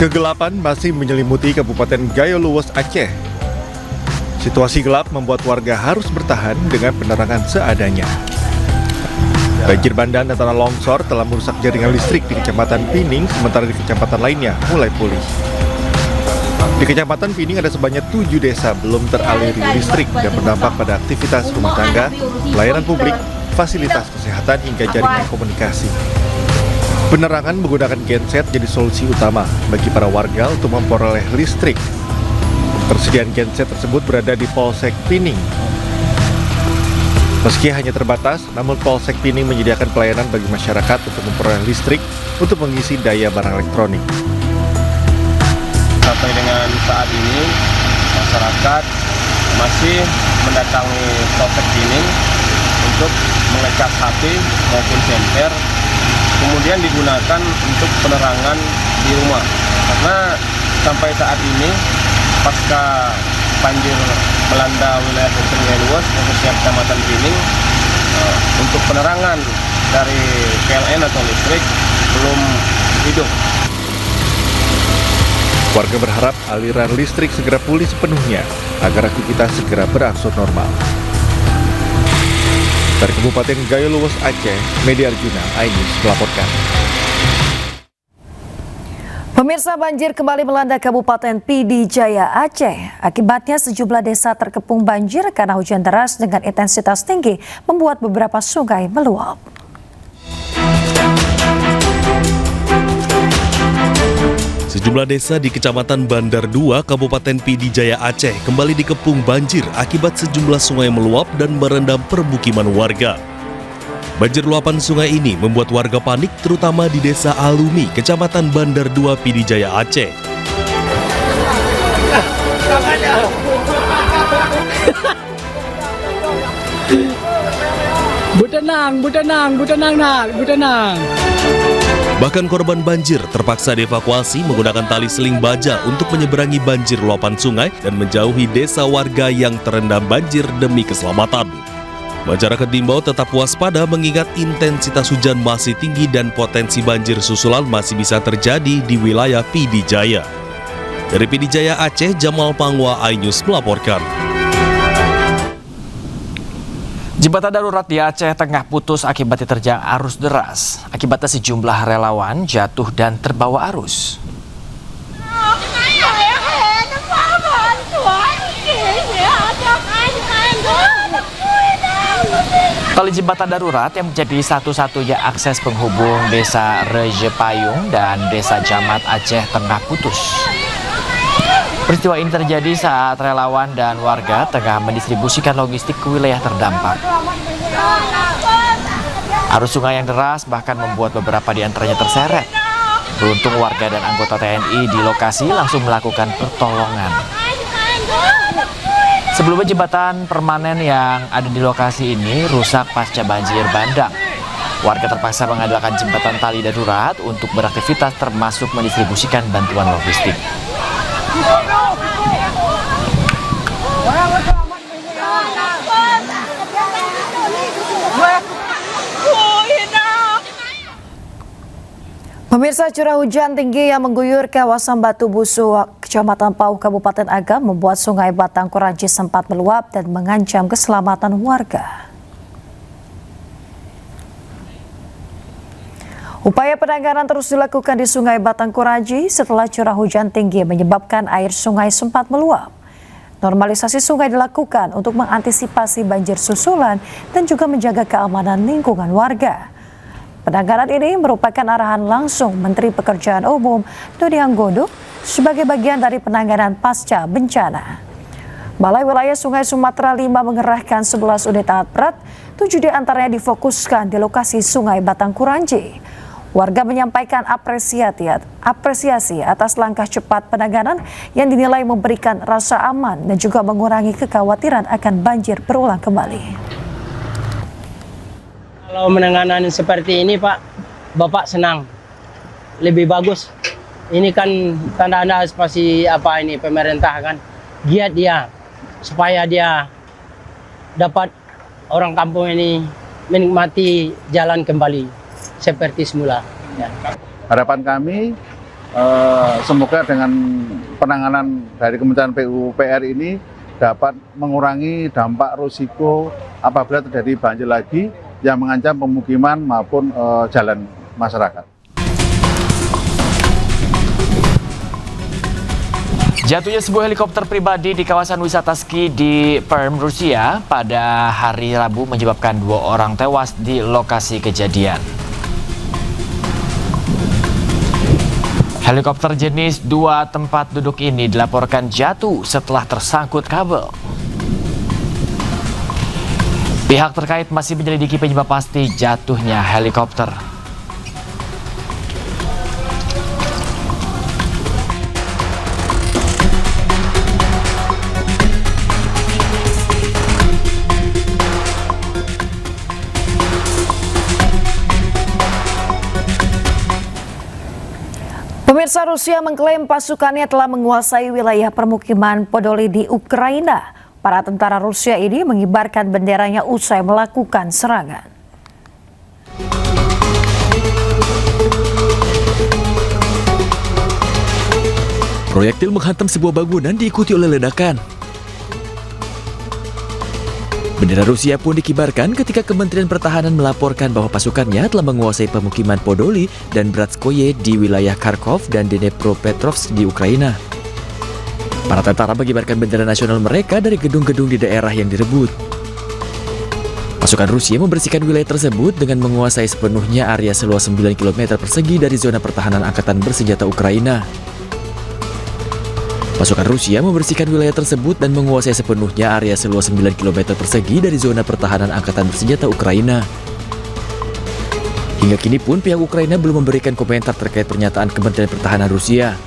Kegelapan masih menyelimuti Kabupaten Gayo Luwes, Aceh. Situasi gelap membuat warga harus bertahan dengan penerangan seadanya. Banjir bandang dan tanah longsor telah merusak jaringan listrik di Kecamatan Pining, sementara di kecamatan lainnya mulai pulih. Di Kecamatan Pining ada sebanyak 7 desa belum teraliri listrik dan berdampak pada aktivitas rumah tangga, pelayanan publik, fasilitas kesehatan hingga jaringan komunikasi. Penerangan menggunakan genset jadi solusi utama bagi para warga untuk memperoleh listrik. Persediaan genset tersebut berada di Polsek Pining. Meski hanya terbatas, namun Polsek Pining menyediakan pelayanan bagi masyarakat untuk memperoleh listrik untuk mengisi daya barang elektronik. Sampai dengan saat ini, masyarakat masih mendatangi Polsek Pining untuk mengecas HP maupun senter, kemudian digunakan untuk penerangan di rumah. Karena sampai saat ini, pasca banjir melanda wilayah Kabupaten Luwes, khususnya Kecamatan Pining, untuk penerangan dari PLN atau listrik belum hidup. Warga berharap aliran listrik segera pulih sepenuhnya agar aktivitas segera berangsur normal. Dari Kabupaten Gayo Luwes, Aceh, Media Arjuna, iNews melaporkan. Pemirsa, banjir kembali melanda Kabupaten Pidi Jaya, Aceh. Akibatnya sejumlah desa terkepung banjir karena hujan deras dengan intensitas tinggi membuat beberapa sungai meluap. Sejumlah desa di Kecamatan Bandar 2, Kabupaten Pidi Jaya, Aceh kembali dikepung banjir akibat sejumlah sungai meluap dan merendam permukiman warga. Banjir luapan sungai ini membuat warga panik terutama di Desa Alumi, Kecamatan Bandar 2, Pidi Jaya, Aceh. Bu tenang. Bahkan korban banjir terpaksa dievakuasi menggunakan tali seling baja untuk menyeberangi banjir luapan sungai dan menjauhi desa warga yang terendam banjir demi keselamatan. Masyarakat diimbau tetap waspada mengingat intensitas hujan masih tinggi dan potensi banjir susulan masih bisa terjadi di wilayah Pidi Jaya. Dari Pidi Jaya, Aceh, Jamal Pangwa, iNews melaporkan. Jembatan darurat di Aceh tengah putus akibat diterjang arus deras. Akibatnya sejumlah relawan jatuh dan terbawa arus. Tali jembatan darurat yang menjadi satu-satunya akses penghubung Desa Rejepayung dan Desa Jamat Aceh tengah putus. Peristiwa ini terjadi saat relawan dan warga tengah mendistribusikan logistik ke wilayah terdampak. Arus sungai yang deras bahkan membuat beberapa di antaranya terseret. Beruntung warga dan anggota TNI di lokasi langsung melakukan pertolongan. Sebelumnya jembatan permanen yang ada di lokasi ini rusak pasca banjir bandang. Warga terpaksa mengandalkan jembatan tali darurat untuk beraktivitas termasuk mendistribusikan bantuan logistik. Pemirsa, curah hujan tinggi yang mengguyur kawasan Batu Busu, Kecamatan Pauh, Kabupaten Agam membuat Sungai Batang Kuranci sempat meluap dan mengancam keselamatan warga. Upaya penanganan terus dilakukan di Sungai Batang Kuranci setelah curah hujan tinggi menyebabkan air sungai sempat meluap. Normalisasi sungai dilakukan untuk mengantisipasi banjir susulan dan juga menjaga keamanan lingkungan warga. Penanganan ini merupakan arahan langsung Menteri Pekerjaan Umum Dodi Anggodo sebagai bagian dari penanganan pasca bencana. Balai Wilayah Sungai Sumatera 5 mengerahkan 11 unit alat berat, 7 diantaranya difokuskan di lokasi Sungai Batang Kuranci. Warga menyampaikan apresiasi atas langkah cepat penanganan yang dinilai memberikan rasa aman dan juga mengurangi kekhawatiran akan banjir berulang kembali. Kalau menangani seperti ini, Pak, Bapak senang. Lebih bagus. Ini kan tanda-tanda spasi apa ini pemerintah kan. Giat dia supaya dia dapat orang kampung ini menikmati jalan kembali seperti semula. Ya. Harapan kami Semoga dengan penanganan dari Kementerian PUPR ini dapat mengurangi dampak risiko apabila terjadi banjir lagi yang mengancam pemukiman maupun jalan masyarakat. Jatuhnya sebuah helikopter pribadi di kawasan wisata ski di Perm, Rusia pada hari Rabu menyebabkan 2 orang tewas di lokasi kejadian. Helikopter jenis 2 tempat duduk ini dilaporkan jatuh setelah tersangkut kabel. Pihak terkait masih menyelidiki penyebab pasti jatuhnya helikopter. Pemirsa, Rusia mengklaim pasukannya telah menguasai wilayah permukiman Podoli di Ukraina. Para tentara Rusia ini mengibarkan benderanya usai melakukan serangan. Proyektil menghantam sebuah bangunan diikuti oleh ledakan. Bendera Rusia pun dikibarkan ketika Kementerian Pertahanan melaporkan bahwa pasukannya telah menguasai pemukiman Podoli dan Bratskoye di wilayah Kharkov dan Dnepropetrovsk di Ukraina. Para tentara mengibarkan bendera nasional mereka dari gedung-gedung di daerah yang direbut. Pasukan Rusia membersihkan wilayah tersebut dengan menguasai sepenuhnya area seluas 9 km persegi dari zona pertahanan Angkatan Bersenjata Ukraina. Pasukan Rusia membersihkan wilayah tersebut dan menguasai sepenuhnya area seluas 9 km persegi dari zona pertahanan Angkatan Bersenjata Ukraina. Hingga kini pun pihak Ukraina belum memberikan komentar terkait pernyataan Kementerian Pertahanan Rusia.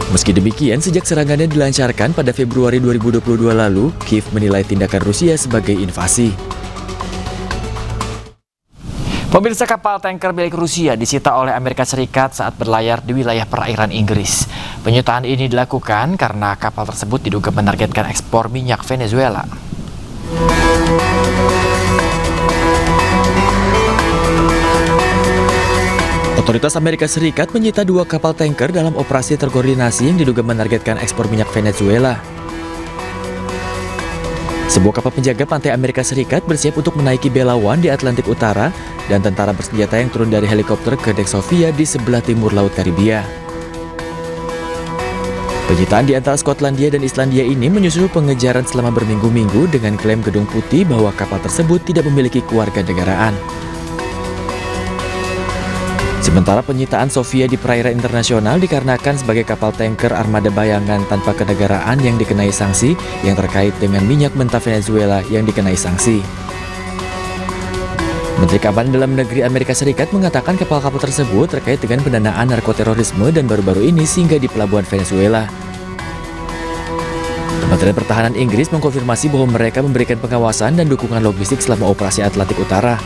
Meski demikian, sejak serangannya dilancarkan pada Februari 2022 lalu, Kiev menilai tindakan Rusia sebagai invasi. Pemirsa, kapal tanker milik Rusia disita oleh Amerika Serikat saat berlayar di wilayah perairan Inggris. Penyitaan ini dilakukan karena kapal tersebut diduga menargetkan ekspor minyak Venezuela. Otoritas Amerika Serikat menyita 2 kapal tanker dalam operasi terkoordinasi yang diduga menargetkan ekspor minyak Venezuela. Sebuah kapal penjaga pantai Amerika Serikat bersiap untuk menaiki Belawan di Atlantik Utara dan tentara bersenjata yang turun dari helikopter ke dek Sofia di sebelah timur Laut Karibia. Penyitaan di antara Skotlandia dan Islandia ini menyusul pengejaran selama berminggu-minggu dengan klaim Gedung Putih bahwa kapal tersebut tidak memiliki kewarganegaraan. Sementara penyitaan Sofia di perairan internasional dikarenakan sebagai kapal tanker armada bayangan tanpa kenegaraan yang dikenai sanksi yang terkait dengan minyak mentah Venezuela yang dikenai sanksi. Menteri Kabanan Dalam Negeri Amerika Serikat mengatakan kapal-kapal tersebut terkait dengan pendanaan narkoterorisme dan baru-baru ini singgah di pelabuhan Venezuela. Kementerian Pertahanan Inggris mengkonfirmasi bahwa mereka memberikan pengawasan dan dukungan logistik selama operasi Atlantik Utara.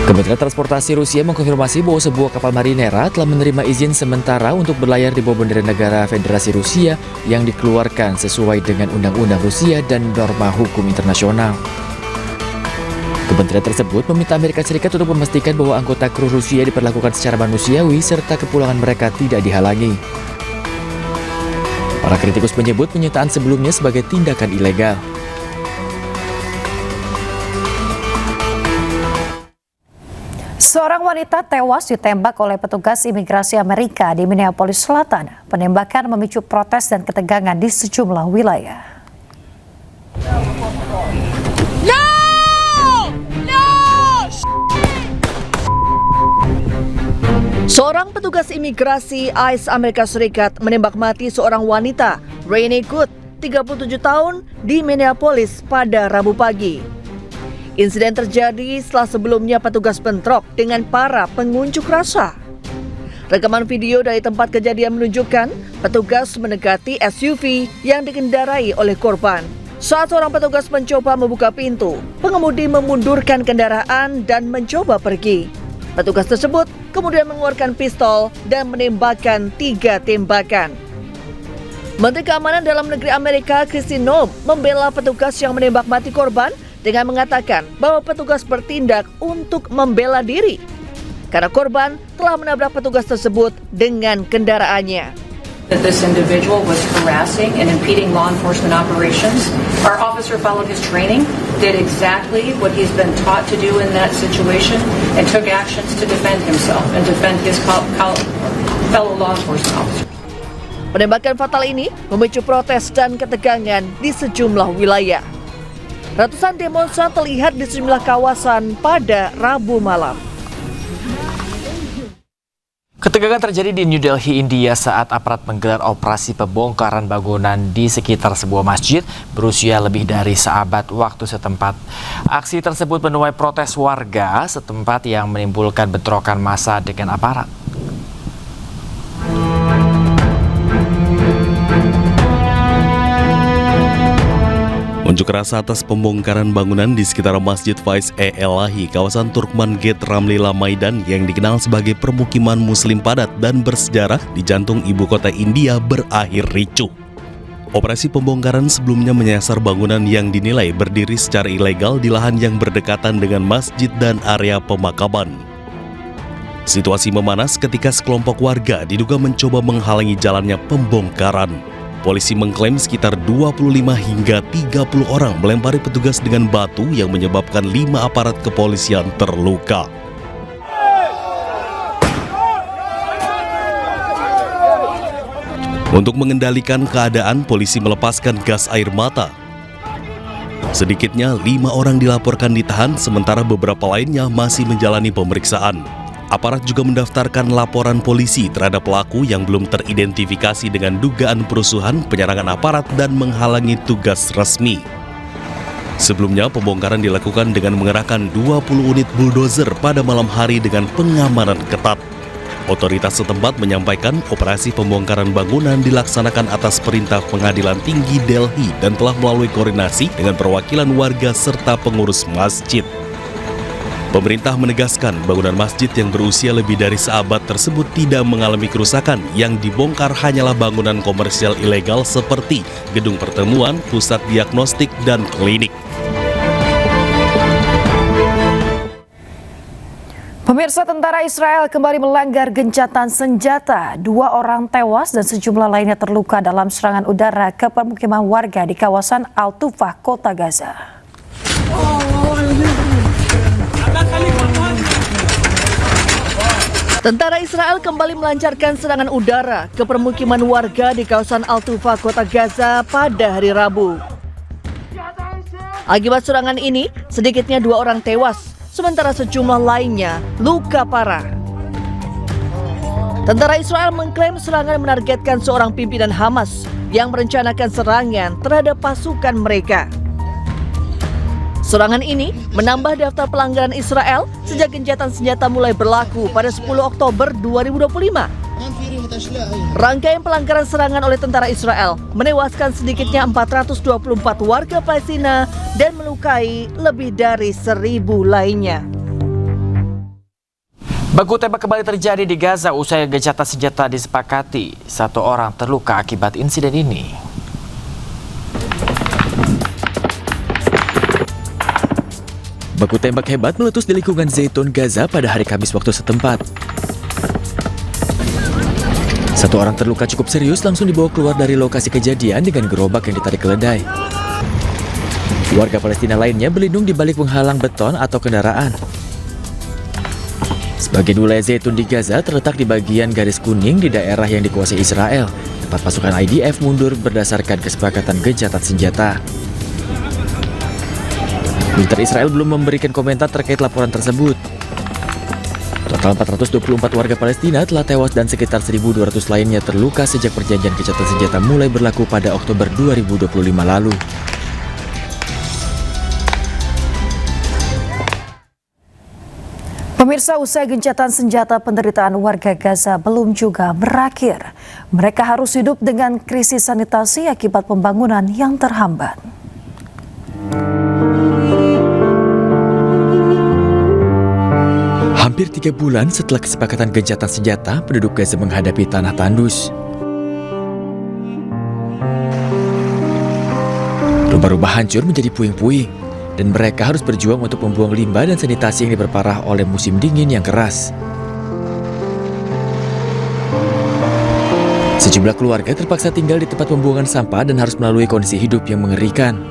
Kementerian Transportasi Rusia mengkonfirmasi bahwa sebuah kapal marinera telah menerima izin sementara untuk berlayar di bawah bendera negara Federasi Rusia yang dikeluarkan sesuai dengan undang-undang Rusia dan norma hukum internasional. Kementerian tersebut meminta Amerika Serikat untuk memastikan bahwa anggota kru Rusia diperlakukan secara manusiawi serta kepulangan mereka tidak dihalangi. Para kritikus menyebut penyitaan sebelumnya sebagai tindakan ilegal. Seorang wanita tewas ditembak oleh petugas imigrasi Amerika di Minneapolis Selatan. Penembakan memicu protes dan ketegangan di sejumlah wilayah. Seorang petugas imigrasi ICE Amerika Serikat menembak mati seorang wanita, Renee Good, 37 tahun, di Minneapolis pada Rabu pagi. Insiden terjadi setelah sebelumnya petugas bentrok dengan para pengunjuk rasa. Rekaman video dari tempat kejadian menunjukkan petugas mendekati SUV yang dikendarai oleh korban. Saat seorang petugas mencoba membuka pintu, pengemudi memundurkan kendaraan dan mencoba pergi. Petugas tersebut kemudian mengeluarkan pistol dan menembakkan 3 tembakan. Menteri Keamanan Dalam Negeri Amerika Kristi Noem membela petugas yang menembak mati korban dengan mengatakan bahwa petugas bertindak untuk membela diri karena korban telah menabrak petugas tersebut dengan kendaraannya. That this individual was harassing and impeding law enforcement operations. Our officer followed his training, did exactly what he's been taught to do in that situation, and took actions to defend himself and defend his fellow law enforcement officers. Penembakan fatal ini memicu protes dan ketegangan di sejumlah wilayah. Ratusan demonstran terlihat di sejumlah kawasan pada Rabu malam. Ketegangan terjadi di New Delhi, India saat aparat menggelar operasi pembongkaran bangunan di sekitar sebuah masjid berusia lebih dari seabad waktu setempat. Aksi tersebut menuai protes warga setempat yang menimbulkan bentrokan massa dengan aparat. Unjuk rasa atas pembongkaran bangunan di sekitar Masjid Faiz-e-Elahi, kawasan Turkman Gate Ramlila Maidan yang dikenal sebagai permukiman muslim padat dan bersejarah di jantung ibu kota India berakhir ricuh. Operasi pembongkaran sebelumnya menyasar bangunan yang dinilai berdiri secara ilegal di lahan yang berdekatan dengan masjid dan area pemakaman. Situasi memanas ketika sekelompok warga diduga mencoba menghalangi jalannya pembongkaran. Polisi mengklaim sekitar 25 hingga 30 orang melempari petugas dengan batu yang menyebabkan 5 aparat kepolisian terluka. Untuk mengendalikan keadaan, polisi melepaskan gas air mata. Sedikitnya 5 orang dilaporkan ditahan, sementara beberapa lainnya masih menjalani pemeriksaan. Aparat juga mendaftarkan laporan polisi terhadap pelaku yang belum teridentifikasi dengan dugaan perusuhan, penyerangan aparat, dan menghalangi tugas resmi. Sebelumnya, pembongkaran dilakukan dengan mengerahkan 20 unit bulldozer pada malam hari dengan pengamanan ketat. Otoritas setempat menyampaikan operasi pembongkaran bangunan dilaksanakan atas perintah Pengadilan Tinggi Delhi dan telah melalui koordinasi dengan perwakilan warga serta pengurus masjid. Pemerintah menegaskan bangunan masjid yang berusia lebih dari seabad tersebut tidak mengalami kerusakan. Yang dibongkar hanyalah bangunan komersial ilegal seperti gedung pertemuan, pusat diagnostik, dan klinik. Pemirsa, tentara Israel kembali melanggar gencatan senjata. 2 orang tewas dan sejumlah lainnya terluka dalam serangan udara ke permukiman warga di kawasan Al-Tufah, kota Gaza. Tentara Israel kembali melancarkan serangan udara ke permukiman warga di kawasan Al-Tufah, kota Gaza pada hari Rabu. Akibat serangan ini, sedikitnya 2 orang tewas, sementara sejumlah lainnya luka parah. Tentara Israel mengklaim serangan menargetkan seorang pimpinan Hamas yang merencanakan serangan terhadap pasukan mereka. Serangan ini menambah daftar pelanggaran Israel sejak gencatan senjata mulai berlaku pada 10 Oktober 2025. Rangkaian pelanggaran serangan oleh tentara Israel menewaskan sedikitnya 424 warga Palestina dan melukai lebih dari 1.000 lainnya. Baku tembak kembali terjadi di Gaza usai gencatan senjata disepakati. 1 orang terluka akibat insiden ini. Baku tembak hebat meletus di lingkungan Zaitun, Gaza pada hari Kamis waktu setempat. 1 orang terluka cukup serius langsung dibawa keluar dari lokasi kejadian dengan gerobak yang ditarik keledai. Warga Palestina lainnya berlindung di balik penghalang beton atau kendaraan. Sebagian wilayah Zaitun di Gaza terletak di bagian garis kuning di daerah yang dikuasai Israel, tempat pasukan IDF mundur berdasarkan kesepakatan gencatan senjata. Militer Israel belum memberikan komentar terkait laporan tersebut. Total 424 warga Palestina telah tewas dan sekitar 1.200 lainnya terluka sejak perjanjian gencatan senjata mulai berlaku pada Oktober 2025 lalu. Pemirsa, usai gencatan senjata, penderitaan warga Gaza belum juga berakhir. Mereka harus hidup dengan krisis sanitasi akibat pembangunan yang terhambat. Hampir 3 bulan setelah kesepakatan gencatan senjata, penduduk Gaza menghadapi tanah tandus. Rumah-rumah hancur menjadi puing-puing. dan mereka harus berjuang untuk membuang limbah dan sanitasi yang diperparah oleh musim dingin yang keras. Sejumlah keluarga terpaksa tinggal di tempat pembuangan sampah dan harus melalui kondisi hidup yang mengerikan.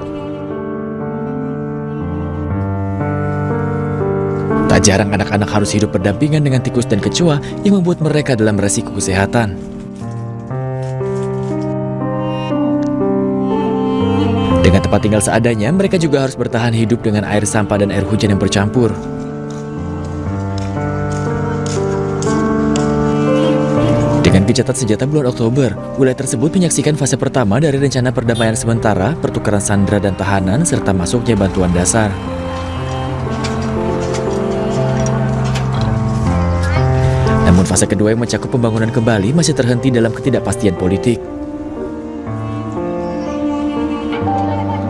Tak jarang anak-anak harus hidup berdampingan dengan tikus dan kecoa yang membuat mereka dalam resiko kesehatan. Dengan tempat tinggal seadanya, mereka juga harus bertahan hidup dengan air sampah dan air hujan yang bercampur. Dengan gencatan senjata bulan Oktober, wilayah tersebut menyaksikan fase pertama dari rencana perdamaian sementara, pertukaran sandera dan tahanan, serta masuknya bantuan dasar. Namun fase kedua yang mencakup pembangunan kembali masih terhenti dalam ketidakpastian politik.